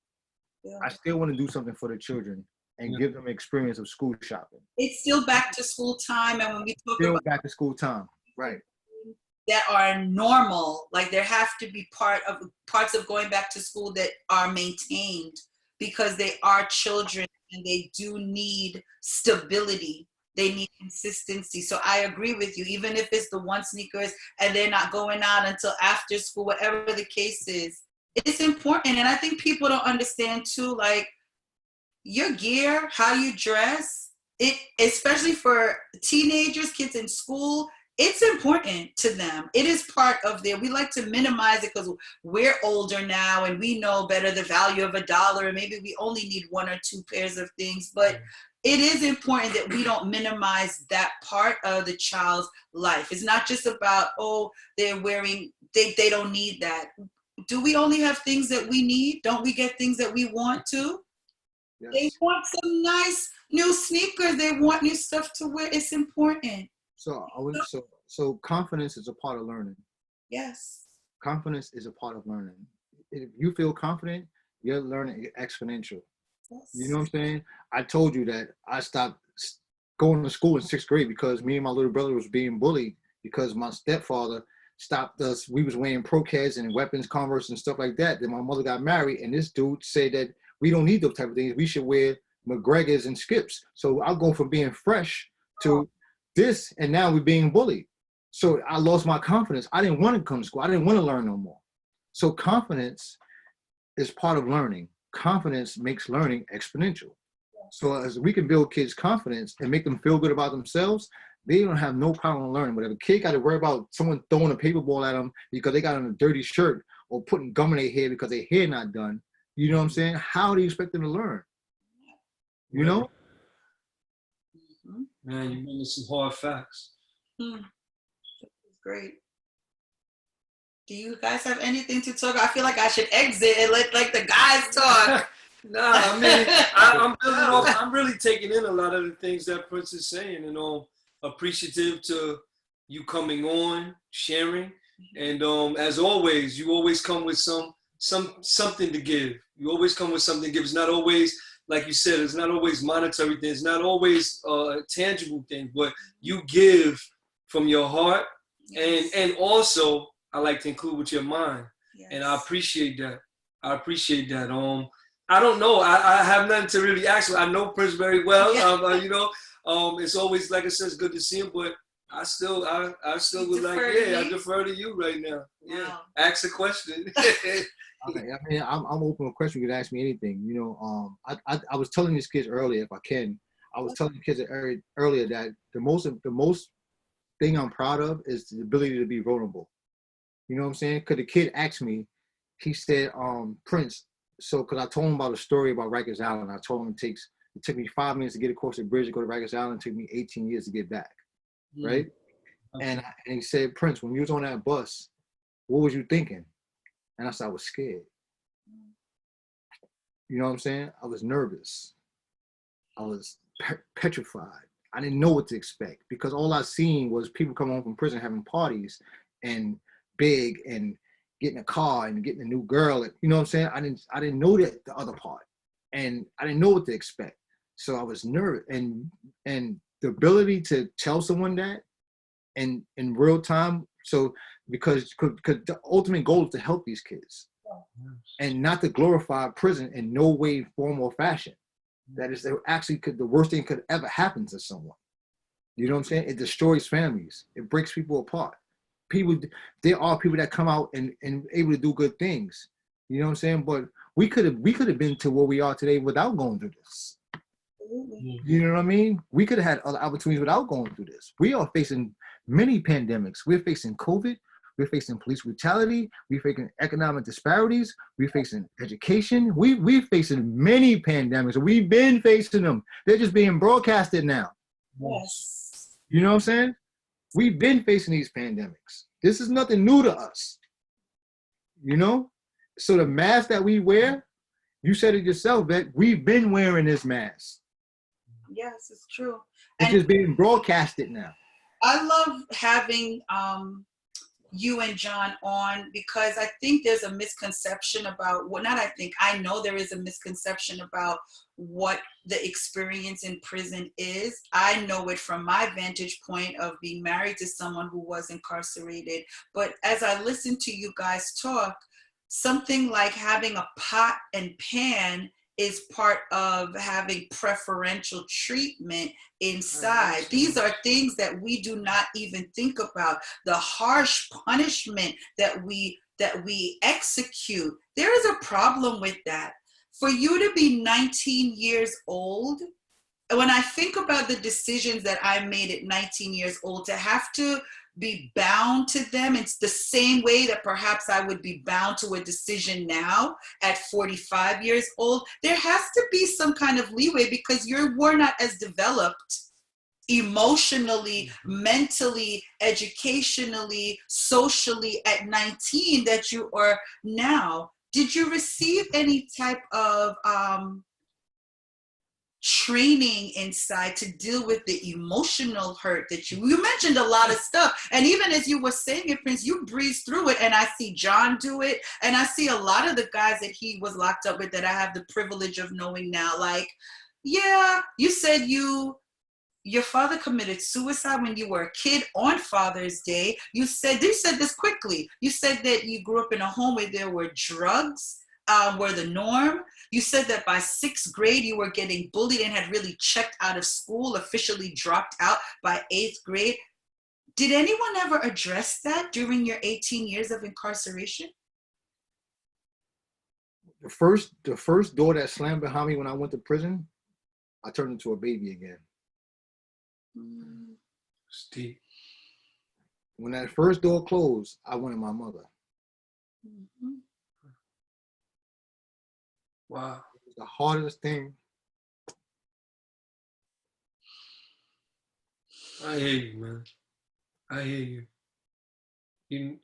I still want to do something for the children and give them experience of school shopping. It's still back to school time, and when we talk about back to school time, right? That are normal, like there have to be parts of going back to school that are maintained, because they are children and they do need stability. They need consistency. So I agree with you. Even if it's the one sneakers and they're not going out until after school, whatever the case is, it's important. And I think people don't understand too, like your gear, how you dress, it, especially for teenagers, kids in school, it's important to them. It is part of we like to minimize it because we're older now and we know better the value of $1, and maybe we only need 1 or 2 pairs of things, but it is important that we don't minimize that part of the child's life. It's not just about, they're wearing, they don't need that. Do we only have things that we need? Don't we get things that we want to? Yes. They want some nice new sneakers. They want new stuff to wear. It's important. So confidence is a part of learning. Yes. Confidence is a part of learning. If you feel confident, you're learning exponential. You know Yes. what I'm saying? I told you that I stopped going to school in 6th grade because me and my little brother was being bullied because my stepfather stopped us. We was wearing Pro-Keds and weapons, Converse and stuff like that. Then my mother got married, and this dude said that we don't need those type of things. We should wear McGregor's and Skips. So I'll go from being fresh to this, and now we're being bullied. So I lost my confidence. I didn't want to come to school. I didn't want to learn no more. So confidence is part of learning. Confidence makes learning exponential. So as we can build kids' confidence and make them feel good about themselves, they don't have no problem learning. But if a kid got to worry about someone throwing a paper ball at them because they got on a dirty shirt or putting gum in their hair because their hair not done, you know what I'm saying? How do you expect them to learn? You know? Man, you bring us some hard facts. Great. Do you guys have anything to talk? I feel like I should exit and let like the guys talk. Nah, I mean, I'm building off. I'm really taking in a lot of the things that Prince is saying, and appreciative to you coming on, sharing, and as always, you always come with something to give. You always come with something to give. It's not always, like you said, it's not always monetary things. It's not always tangible things, but you give from your heart, and also I like to include with your mind, and I appreciate that. I appreciate that. I don't know. I have nothing to really ask. I know Prince very well. It's always, like I said, it's good to see him, but I still would like, I defer to you right now. Yeah, wow. Ask a question. Okay, I mean, I'm open to question. You could ask me anything. You know, I was telling these kids earlier, if I can, I was telling the kids earlier that the most thing I'm proud of is the ability to be vulnerable. You know what I'm saying? Because the kid asked me, he said, Prince, so because I told him about a story about Rikers Island. I told him it took me 5 minutes to get across the bridge to go to Rikers Island. It took me 18 years to get back, right? And he said, Prince, when you was on that bus, what was you thinking? And I said, I was scared. You know what I'm saying? I was nervous. I was petrified. I didn't know what to expect because all I seen was people coming home from prison having parties and big and getting a car and getting a new girl. You know what I'm saying? I didn't know that the other part, and I didn't know what to expect. So I was nervous, and the ability to tell someone that, and in real time. So because the ultimate goal is to help these kids, and not to glorify prison in no way, form, or fashion. That is actually the worst thing could ever happen to someone. You know what I'm saying? It destroys families. It breaks people apart. There are people that come out and able to do good things. You know what I'm saying? But we could have been to where we are today without going through this. You know what I mean? We could have had other opportunities without going through this. We are facing many pandemics. We're facing COVID. We're facing police brutality. We're facing economic disparities. We're facing education. We're facing many pandemics. We've been facing them. They're just being broadcasted now. Yes. You know what I'm saying? We've been facing these pandemics. This is nothing new to us. You know? So the mask that we wear, you said it yourself, that we've been wearing this mask. Yes, it's true. It's just being broadcasted now. I love having you and John on because I think there's a misconception about, well, not I think, I know there is a misconception about what the experience in prison is. I know it from my vantage point of being married to someone who was incarcerated. But as I listen to you guys talk, something like having a pot and pan is part of having preferential treatment inside. These are things that we do not even think about. The harsh punishment that we execute. There is a problem with that. For you to be 19 years old, when I think about the decisions that I made at 19 years old, to have to be bound to them, it's the same way that perhaps I would be bound to a decision now at 45 years old. There has to be some kind of leeway because we're not as developed emotionally, mentally, educationally, socially at 19 that you are now. Did you receive any type of training inside to deal with the emotional hurt that you mentioned a lot of stuff. And even as you were saying it, Prince, you breezed through it. And I see John do it. And I see a lot of the guys that he was locked up with that I have the privilege of knowing now. Like, yeah, you said your father committed suicide when you were a kid on Father's Day. You said this quickly. You said that you grew up in a home where there were drugs were the norm. You said that by 6th grade, you were getting bullied and had really checked out of school, officially dropped out by 8th grade. Did anyone ever address that during your 18 years of incarceration? The first door that slammed behind me when I went to prison, I turned into a baby again. Steve. When that first door closed, I wanted my mother. Mm-hmm. Wow. It was the hardest thing. I hear you, man. I hear you.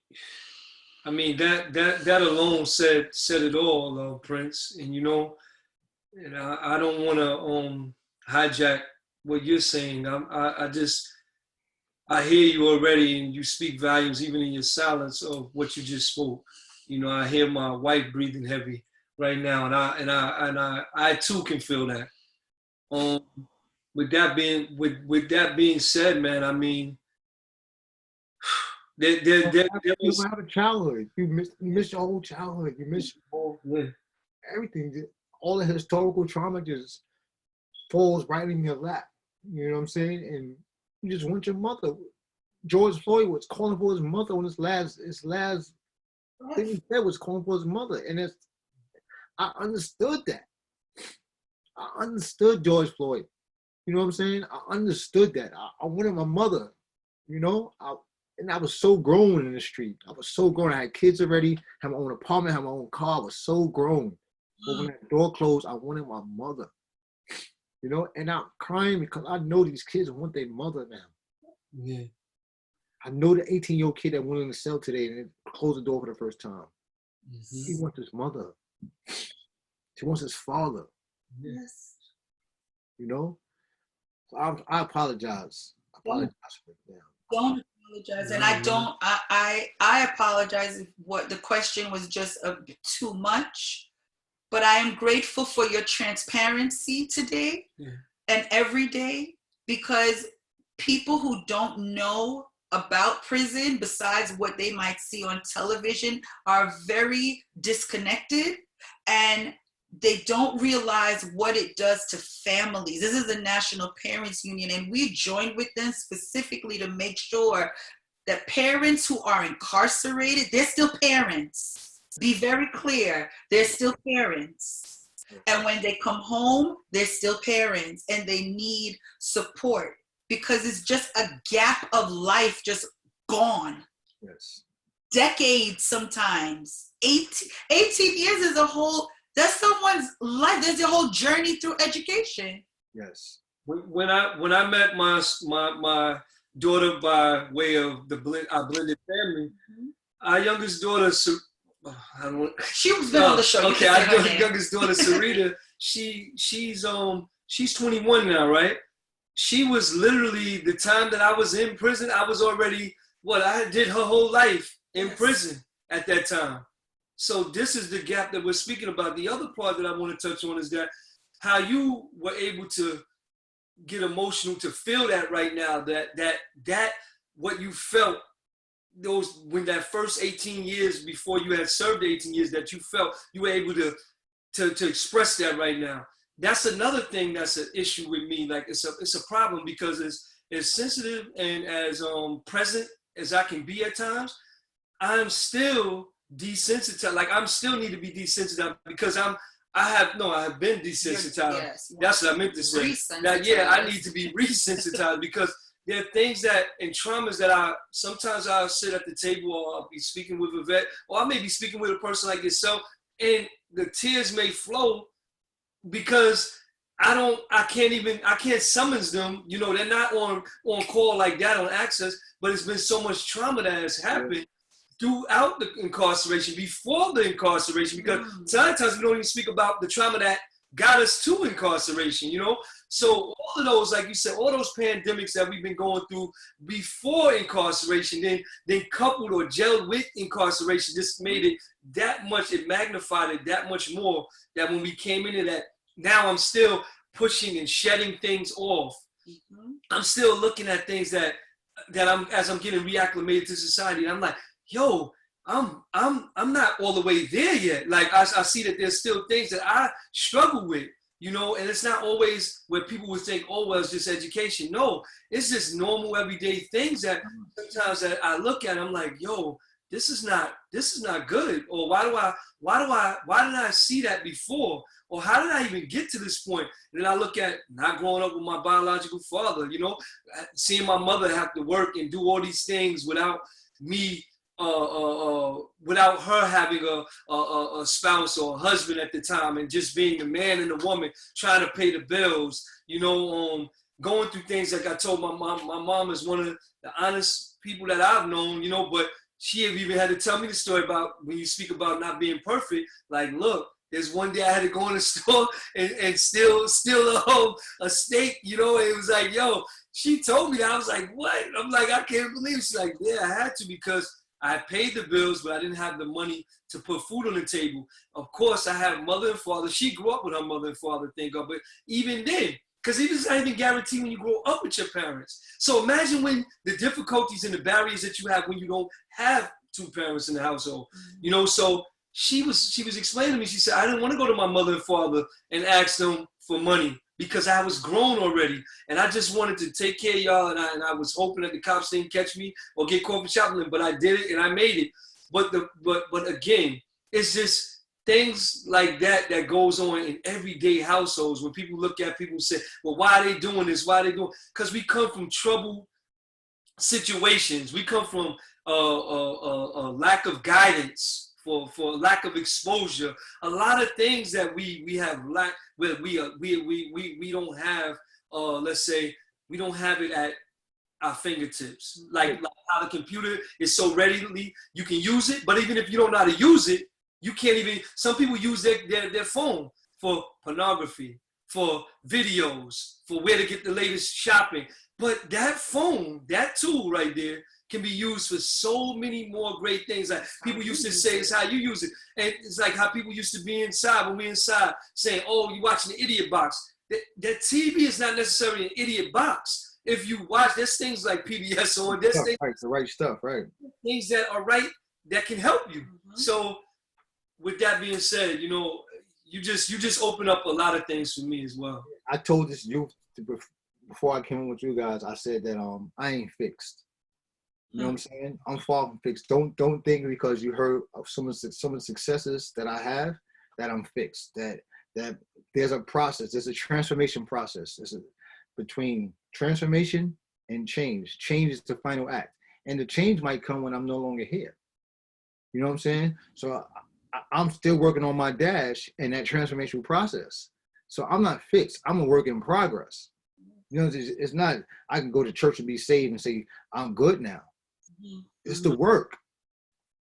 I mean, that alone said it all, Prince. And and I don't want to hijack what you're saying. I hear you already, and you speak volumes even in your silence of what you just spoke. I hear my wife breathing heavy right now, and I too can feel that. With that being said, man, I mean, there was have a childhood. You miss your whole childhood. You miss everything. All the historical trauma just falls right in your lap. You know what I'm saying? And you just want your mother. George Floyd was calling for his mother on his last thing he said was calling for his mother. And I understood that. I understood George Floyd. You know what I'm saying? I understood that. I wanted my mother, and I was so grown in the street. I was so grown. I had kids already, had my own apartment, had my own car. I was so grown. But when that door closed, I wanted my mother. And I'm crying because I know these kids want their mother now. Yeah. I know the 18-year-old kid that went in the cell today and closed the door for the first time. Mm-hmm. He wants his mother. He wants his father. Yes. So I apologize. I apologize for it now. Don't apologize. And I apologize if what the question was just too much. But I am grateful for your transparency today and every day, because people who don't know about prison, besides what they might see on television, are very disconnected, and they don't realize what it does to families. This is the National Parents Union, and we joined with them specifically to make sure that parents who are incarcerated, they're still parents. Be very clear, they're still parents. And when they come home, they're still parents, and they need support, because it's just a gap of life just gone. Yes. Decades sometimes. 18 years is that's someone's life. There's a whole journey through education. Yes. When I met my daughter by way of our blended family, our youngest daughter, she was been on the show. Okay, our youngest daughter, Sarita, she's 21 now, right? She was literally, the time that I was in prison, I was already, I did her whole life in prison at that time. So this is the gap that we're speaking about. The other part that I want to touch on is that how you were able to get emotional to feel that right now, that what you felt when that first 18 years before you had served 18 years that you felt, you were able to express that right now. That's another thing that's an issue with me. Like it's a problem, because as sensitive and as present as I can be at times, I'm still desensitized. Like I'm still need to be desensitized, because I have been desensitized. Yes, that's what I meant to say. I need to be resensitized, because there are things and traumas that sometimes I'll sit at the table, or I'll be speaking with Vivett, or I may be speaking with a person like yourself, and the tears may flow because I can't summons them. They're not on call like that on access, but it's been so much trauma that has happened throughout the incarceration, before the incarceration, because sometimes we don't even speak about the trauma that got us to incarceration, So all of those, like you said, all those pandemics that we've been going through before incarceration, then coupled or gelled with incarceration, just made it that much, it magnified it that much more, that when we came into that, now I'm still pushing and shedding things off. Mm-hmm. I'm still looking at things that as I'm getting reacclimated to society, and I'm like, yo, I'm not all the way there yet. Like I see that there's still things that I struggle with, you know, and it's not always where people would think, oh, well, it's just education. No, it's just normal everyday things that sometimes that I look at, I'm like, yo, this is not good. Or why didn't I see that before? Or how did I even get to this point? And then I look at not growing up with my biological father, you know, seeing my mother have to work and do all these things without me, without her having a spouse or a husband at the time, and just being the man and the woman trying to pay the bills, you know, going through things. Like I told my mom is one of the honest people that I've known, you know, but she have even had to tell me the story about when you speak about not being perfect. Like, look, there's one day I had to go in the store and steal a steak, you know. And it was like, yo, she told me that. I was like, what? I'm like, I can't believe it. She's like, yeah, I had to, because I paid the bills, but I didn't have the money to put food on the table. Of course, I have mother and father. She grew up with her mother and father, thank God. But even then, because it's not even guaranteed when you grow up with your parents. So imagine when the difficulties and the barriers that you have when you don't have two parents in the household, you know. So she was explaining to me, she said, I didn't want to go to my mother and father and ask them for money because I was grown already. And I just wanted to take care of y'all. And I was hoping that the cops didn't catch me or get caught for shoplifting, but I did it and I made it. But again, it's just things like that goes on in everyday households when people look at people and say, well, why are they doing this? Why are they doing? Because we come from troubled situations. We come from a lack of guidance, for lack of exposure. A lot of things that we have lacked, where we don't have, let's say, we don't have it at our fingertips. Like how the computer is so readily, you can use it, but even if you don't know how to use it, you can't even, some people use their phone for pornography, for videos, for where to get the latest shopping. But that phone, that tool right there, can be used for so many more great things. Like people used to say, it's how you use it. And it's like how people used to be inside, when we're inside, saying, oh, you're watching the idiot box. That TV is not necessarily an idiot box. If you watch, there's things like PBS on, there's things, right, the right stuff, right? Things that are right, that can help you. Mm-hmm. So with that being said, you know, you just open up a lot of things for me as well. I told this youth before I came in with you guys, I said that I ain't fixed. You know what I'm saying? I'm far from fixed. Don't think because you heard of some of the successes that I have that I'm fixed. That there's a process. There's a transformation process. Between transformation and change. Change is the final act, and the change might come when I'm no longer here. You know what I'm saying? So I'm still working on my dash in that transformation process. So I'm not fixed. I'm a work in progress. You know, it's not, I can go to church and be saved and say, I'm good now. Mm-hmm. It's the work.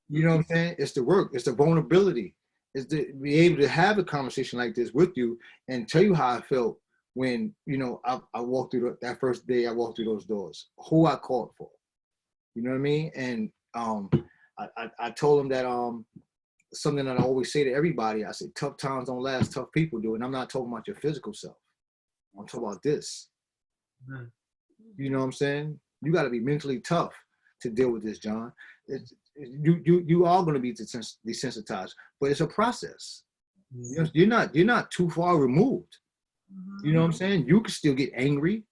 You know what I'm saying? It's the work. It's the vulnerability. It's to be able to have a conversation like this with you and tell you how I felt when, you know, I walked through that first day I walked through those doors, who I called for. You know what I mean? And I told them that something that I always say to everybody, I say, tough times don't last, tough people do. And I'm not talking about your physical self. I'm talking about this. Mm-hmm. You know what I'm saying? You got to be mentally tough to deal with this, John. You are going to be desensitized, but it's a process. Mm-hmm. You're not too far removed. Mm-hmm. You know what I'm saying? You can still get angry.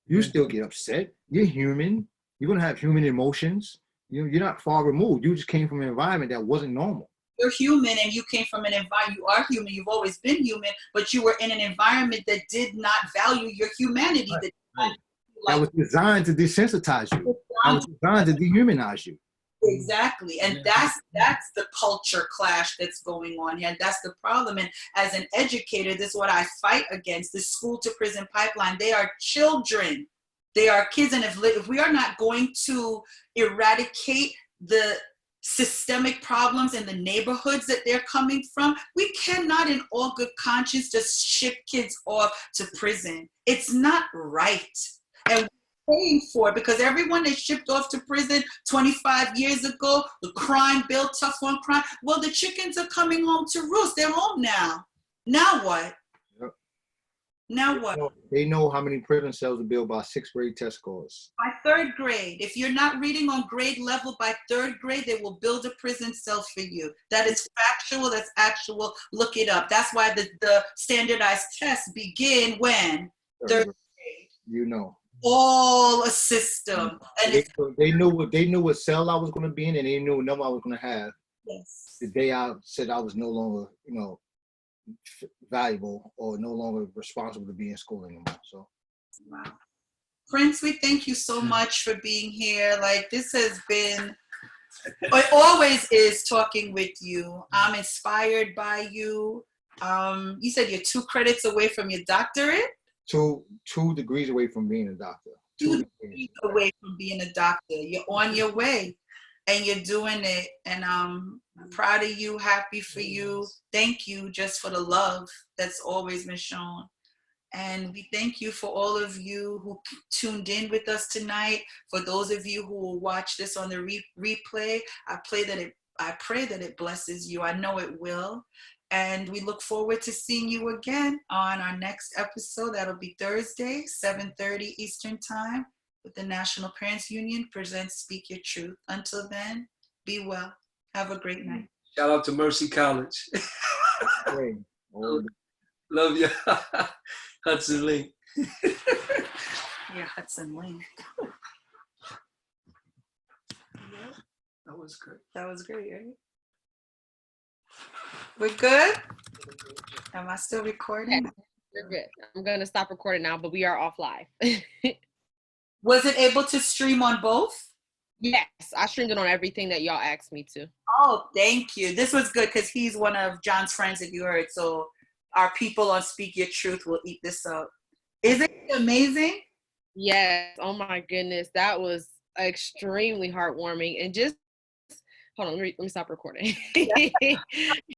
You still get upset. You're human. You're going to have human emotions. You're not far removed. You just came from an environment that wasn't normal. You're human and you came from an environment, you are human, you've always been human, but you were in an environment that did not value your humanity. Right. That was designed to desensitize you. That was designed to dehumanize you. Exactly. And that's the culture clash that's going on here. And that's the problem. And as an educator, this is what I fight against, this school to prison pipeline. They are children. They are kids. And if we are not going to eradicate the systemic problems in the neighborhoods that they're coming from. We cannot in all good conscience just ship kids off to prison. It's not right. And we're paying for it because everyone they shipped off to prison 25 years ago, the crime bill, tough on crime. Well, the chickens are coming home to roost. They're home now. Now what? Yep. Now what? They know how many prison cells are built by 6th grade test scores. By 3rd grade, if you're not reading on grade level by 3rd grade, they will build a prison cell for you. That is factual, that's actual, look it up. That's why the standardized tests begin when? 3rd grade. You know. All a system. And they knew what cell I was going to be in, and they knew what number I was going to have. Yes. The day I said I was no longer, valuable or no longer responsible to be in school anymore. So, wow. Prince, we thank you so much for being here. Like, this has been, it always is talking with you. I'm inspired by you. You said you're 2 credits away from your doctorate? 2 degrees away from being a doctor. 2 degrees away from being a doctor. You're on your way and you're doing it. And I'm proud of you, happy for you. Thank you just for the love that's always been shown. And we thank you for all of you who tuned in with us tonight. For those of you who will watch this on the replay, I pray that it blesses you. I know it will. And we look forward to seeing you again on our next episode. That'll be Thursday, 7:30 Eastern Time, with the National Parents Union presents Speak Your Truth. Until then, be well. Have a great night. Shout out to Mercy College. Love you. Hudson Link. Yeah, Hudson Link. That was great. That was great, right? We're good? Am I still recording? Yes, we're good. I'm going to stop recording now, but we are off live. Was it able to stream on both? Yes, I streamed it on everything that y'all asked me to. Oh, thank you. This was good because he's one of John's friends, if you heard. So our people on Speak Your Truth will eat this up. Isn't it amazing? Yes. Oh my goodness. That was extremely heartwarming. And just, hold on, let me stop recording.